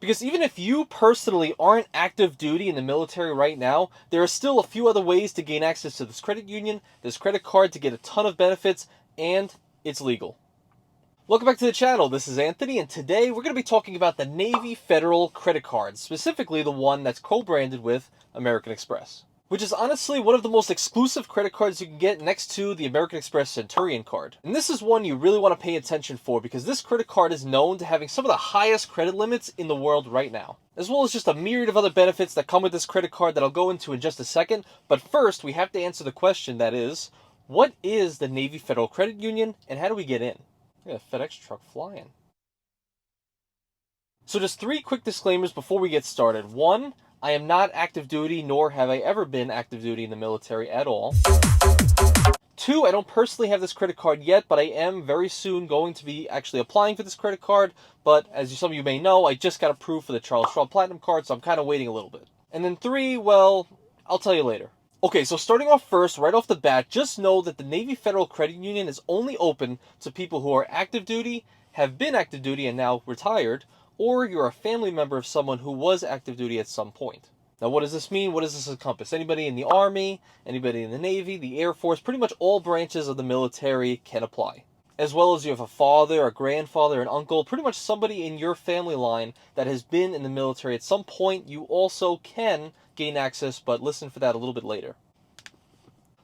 Because even if you personally aren't active duty in the military right now, there are still a few other ways to gain access to this credit union, this credit card, to get a ton of benefits, and it's legal. Welcome back to the channel. This is Anthony, and today we're going to be talking about the Navy Federal credit card, specifically the one that's co-branded with American Express, which is honestly one of the most exclusive credit cards you can get next to the American Express Centurion card. And this is one you really want to pay attention for because this credit card is known to having some of the highest credit limits in the world right now, as well as just a myriad of other benefits that come with this credit card that I'll go into in just a second. But first, we have to answer the question that is, what is the Navy Federal Credit Union and how do we get in? Look at a FedEx truck flying. So just 3 quick disclaimers before we get started. 1, I am not active duty, nor have I ever been active duty in the military at all. 2, I don't personally have this credit card yet, but I am very soon going to be actually applying for this credit card. But as some of you may know, I just got approved for the Charles Schwab Platinum card, so I'm kind of waiting a little bit. And then 3, well, I'll tell you later. Okay, so starting off first, right off the bat, just know that the Navy Federal Credit Union is only open to people who are active duty, have been active duty and now retired, or you're a family member of someone who was active duty at some point. Now, what does this mean? What does this encompass? Anybody in the Army, anybody in the Navy, the Air Force, pretty much all branches of the military can apply. As well as you have a father, a grandfather, an uncle, pretty much somebody in your family line that has been in the military at some point, you also can gain access, but listen for that a little bit later.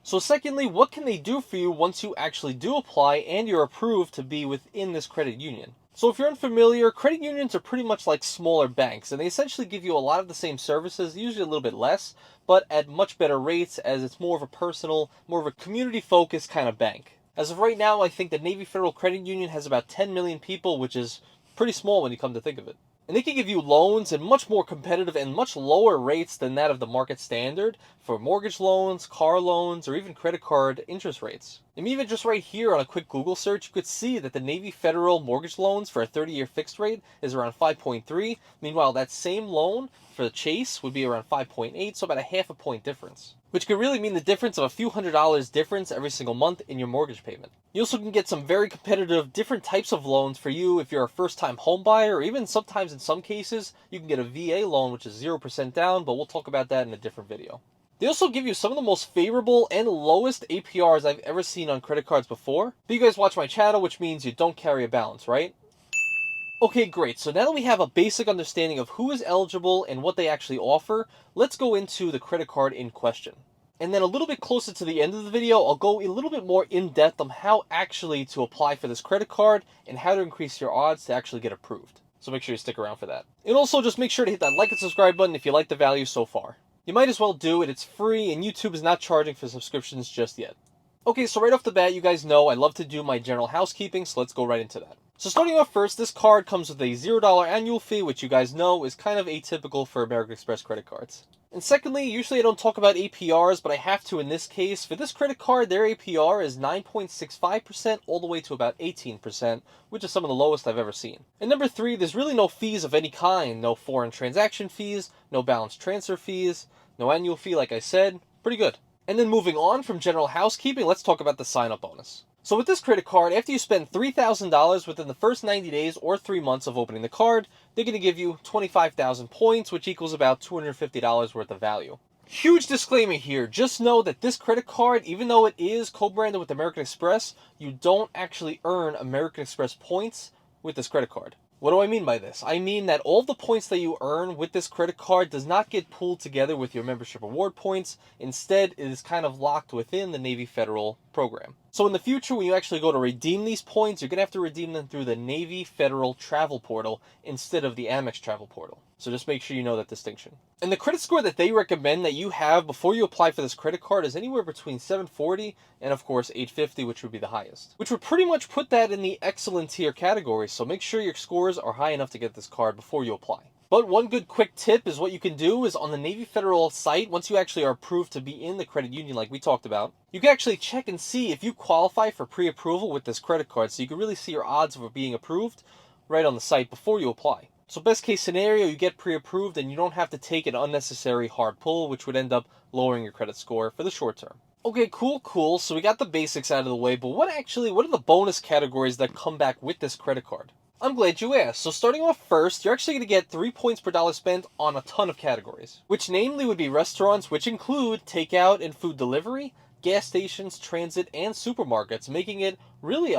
So secondly, what can they do for you once you actually do apply and you're approved to be within this credit union? So if you're unfamiliar, credit unions are pretty much like smaller banks, and they essentially give you a lot of the same services, usually a little bit less, but at much better rates, as it's more of a personal, more of a community-focused kind of bank. As of right now, I think the Navy Federal Credit Union has about 10 million people, which is pretty small when you come to think of it. And they can give you loans at much more competitive and much lower rates than that of the market standard for mortgage loans, car loans, or even credit card interest rates. And even just right here on a quick Google search, you could see that the Navy Federal mortgage loans for a 30-year fixed rate is around 5.3. Meanwhile, that same loan for the Chase would be around 5.8, so about a half a point difference, which could really mean the difference of a few $100s difference every single month in your mortgage payment. You also can get some very competitive different types of loans for you if you're a first-time home buyer, or even sometimes in some cases, you can get a VA loan, which is 0% down, but we'll talk about that in a different video. They also give you some of the most favorable and lowest APRs I've ever seen on credit cards before. But you guys watch my channel, which means you don't carry a balance, right? Okay, great. So now that we have a basic understanding of who is eligible and what they actually offer, let's go into the credit card in question. And then a little bit closer to the end of the video, I'll go a little bit more in depth on how actually to apply for this credit card and how to increase your odds to actually get approved. So make sure you stick around for that. And also just make sure to hit that like and subscribe button if you like the value so far. You might as well do it. It's free and YouTube is not charging for subscriptions just yet. Okay, so right off the bat, you guys know I love to do my general housekeeping, so let's go right into that. So starting off first, this card comes with a $0 annual fee, which you guys know is kind of atypical for American Express credit cards. And secondly, usually I don't talk about APRs, but I have to in this case. For this credit card, their APR is 9.65% all the way to about 18%, which is some of the lowest I've ever seen. And number 3, there's really no fees of any kind. No foreign transaction fees, no balance transfer fees, no annual fee like I said. Pretty good. And then moving on from general housekeeping, let's talk about the sign-up bonus. So with this credit card, after you spend $3,000 within the first 90 days or 3 months of opening the card, they're going to give you 25,000 points, which equals about $250 worth of value. Huge disclaimer here, just know that this credit card, even though it is co-branded with American Express, you don't actually earn American Express points with this credit card. What do I mean by this? I mean that all the points that you earn with this credit card does not get pooled together with your membership reward points. Instead, it is kind of locked within the Navy Federal program. So in the future, when you actually go to redeem these points, you're going to have to redeem them through the Navy Federal Travel Portal instead of the Amex Travel Portal. So just make sure you know that distinction. And the credit score that they recommend that you have before you apply for this credit card is anywhere between 740 and of course 850, which would be the highest, which would pretty much put that in the excellent tier category. So make sure your scores are high enough to get this card before you apply. But one good quick tip is what you can do is on the Navy Federal site, once you actually are approved to be in the credit union like we talked about, you can actually check and see if you qualify for pre-approval with this credit card. So you can really see your odds of being approved right on the site before you apply. So best case scenario, you get pre-approved and you don't have to take an unnecessary hard pull, which would end up lowering your credit score for the short term. Okay, cool. So we got the basics out of the way, but what are the bonus categories that come back with this credit card? I'm glad you asked. So starting off first, you're actually going to get 3 points per dollar spent on a ton of categories, which namely would be restaurants, which include takeout and food delivery, gas stations, transit, and supermarkets, making it really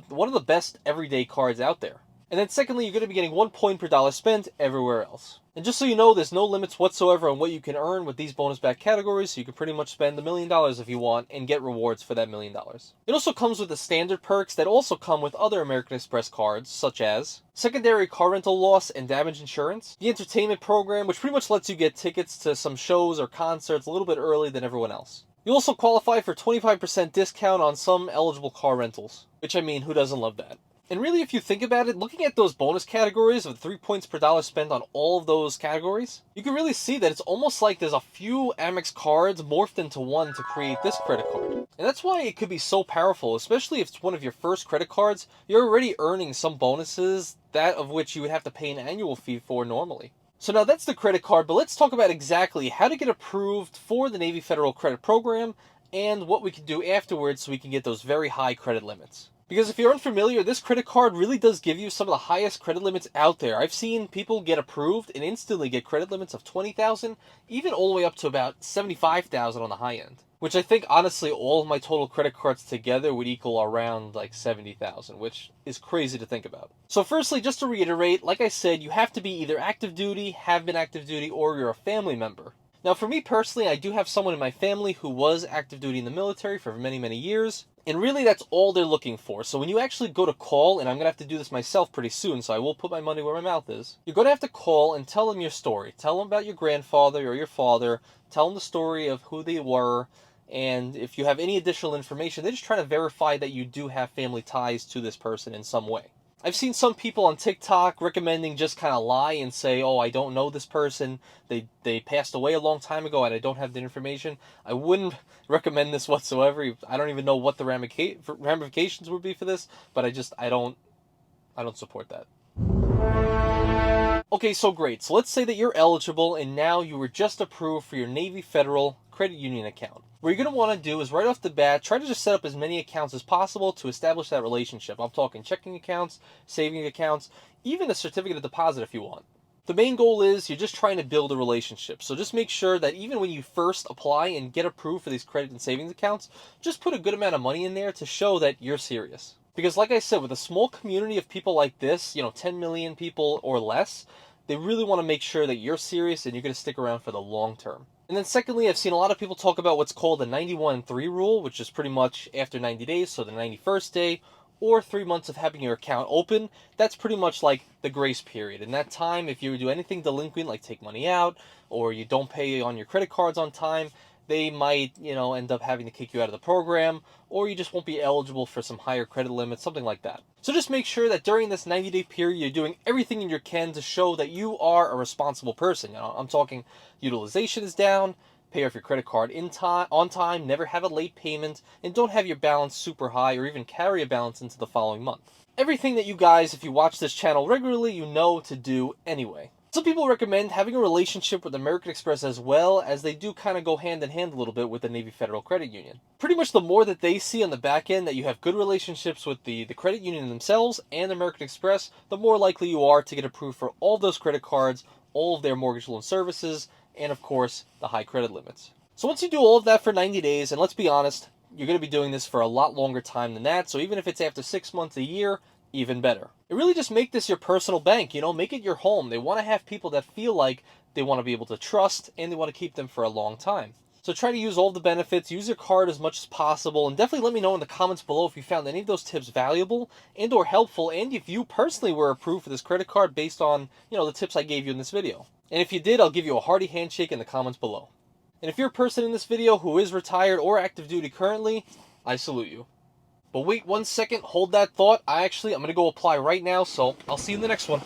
one of the best everyday cards out there. And then secondly, you're going to be getting 1 point per dollar spent everywhere else. And just so you know, there's no limits whatsoever on what you can earn with these bonus back categories, so you can pretty much spend $1,000,000 if you want and get rewards for that $1,000,000. It also comes with the standard perks that also come with other American Express cards, such as secondary car rental loss and damage insurance, the entertainment program, which pretty much lets you get tickets to some shows or concerts a little bit early than everyone else. You also qualify for 25% discount on some eligible car rentals, which I mean, who doesn't love that? And really, if you think about it, looking at those bonus categories of 3 points per dollar spent on all of those categories, you can really see that it's almost like there's a few Amex cards morphed into one to create this credit card. And that's why it could be so powerful, especially if it's one of your first credit cards. You're already earning some bonuses, that of which you would have to pay an annual fee for normally. So now that's the credit card, but let's talk about exactly how to get approved for the Navy Federal Credit Program and what we can do afterwards so we can get those very high credit limits. Because if you're unfamiliar, this credit card really does give you some of the highest credit limits out there. I've seen people get approved and instantly get credit limits of $20,000, even all the way up to about $75,000 on the high end. Which I think, honestly, all of my total credit cards together would equal around like $70,000, which is crazy to think about. So firstly, just to reiterate, like I said, you have to be either active duty, have been active duty, or you're a family member. Now, for me personally, I do have someone in my family who was active duty in the military for many, many years. And really, that's all they're looking for. So when you actually go to call, and I'm going to have to do this myself pretty soon, so I will put my money where my mouth is. You're going to have to call and tell them your story. Tell them about your grandfather or your father. Tell them the story of who they were. And if you have any additional information, they're just trying to verify that you do have family ties to this person in some way. I've seen some people on TikTok recommending just kind of lie and say, oh, I don't know this person. They passed away a long time ago and I don't have the information. I wouldn't recommend this whatsoever. I don't even know what the ramifications would be for this, but I don't support that. Okay, so great. So let's say that you're eligible and now you were just approved for your Navy Federal Credit Union account. What you're going to want to do is right off the bat, try to just set up as many accounts as possible to establish that relationship. I'm talking checking accounts, saving accounts, even a certificate of deposit if you want. The main goal is you're just trying to build a relationship. So just make sure that even when you first apply and get approved for these credit and savings accounts, just put a good amount of money in there to show that you're serious. Because like I said, with a small community of people like this, 10 million people or less, they really want to make sure that you're serious and you're going to stick around for the long term. And then secondly, I've seen a lot of people talk about what's called the 91-3 rule, which is pretty much after 90 days, so the 91st day, or 3 months of having your account open. That's pretty much like the grace period. In that time, if you do anything delinquent, like take money out, or you don't pay on your credit cards on time, they might, end up having to kick you out of the program, or you just won't be eligible for some higher credit limits, something like that. So just make sure that during this 90-day period, you're doing everything in your can to show that you are a responsible person. I'm talking utilization is down, pay off your credit card on time, never have a late payment, and don't have your balance super high or even carry a balance into the following month. Everything that you guys, if you watch this channel regularly, you know to do anyway. Some people recommend having a relationship with American Express as well, as they do kind of go hand in hand a little bit with the Navy Federal Credit Union. Pretty much the more that they see on the back end that you have good relationships with the credit union themselves and American Express, the more likely you are to get approved for all those credit cards, all of their mortgage loan services, and of course, the high credit limits. So once you do all of that for 90 days, and let's be honest, you're going to be doing this for a lot longer time than that, so even if it's after 6 months, a year, even better. It really just make this your personal bank, make it your home. They want to have people that feel like they want to be able to trust and they want to keep them for a long time. So try to use all the benefits, use your card as much as possible, and definitely let me know in the comments below if you found any of those tips valuable and or helpful, and if you personally were approved for this credit card based on, the tips I gave you in this video. And if you did, I'll give you a hearty handshake in the comments below. And if you're a person in this video who is retired or active duty currently, I salute you. But wait 1 second, hold that thought. I'm going to go apply right now, so I'll see you in the next one.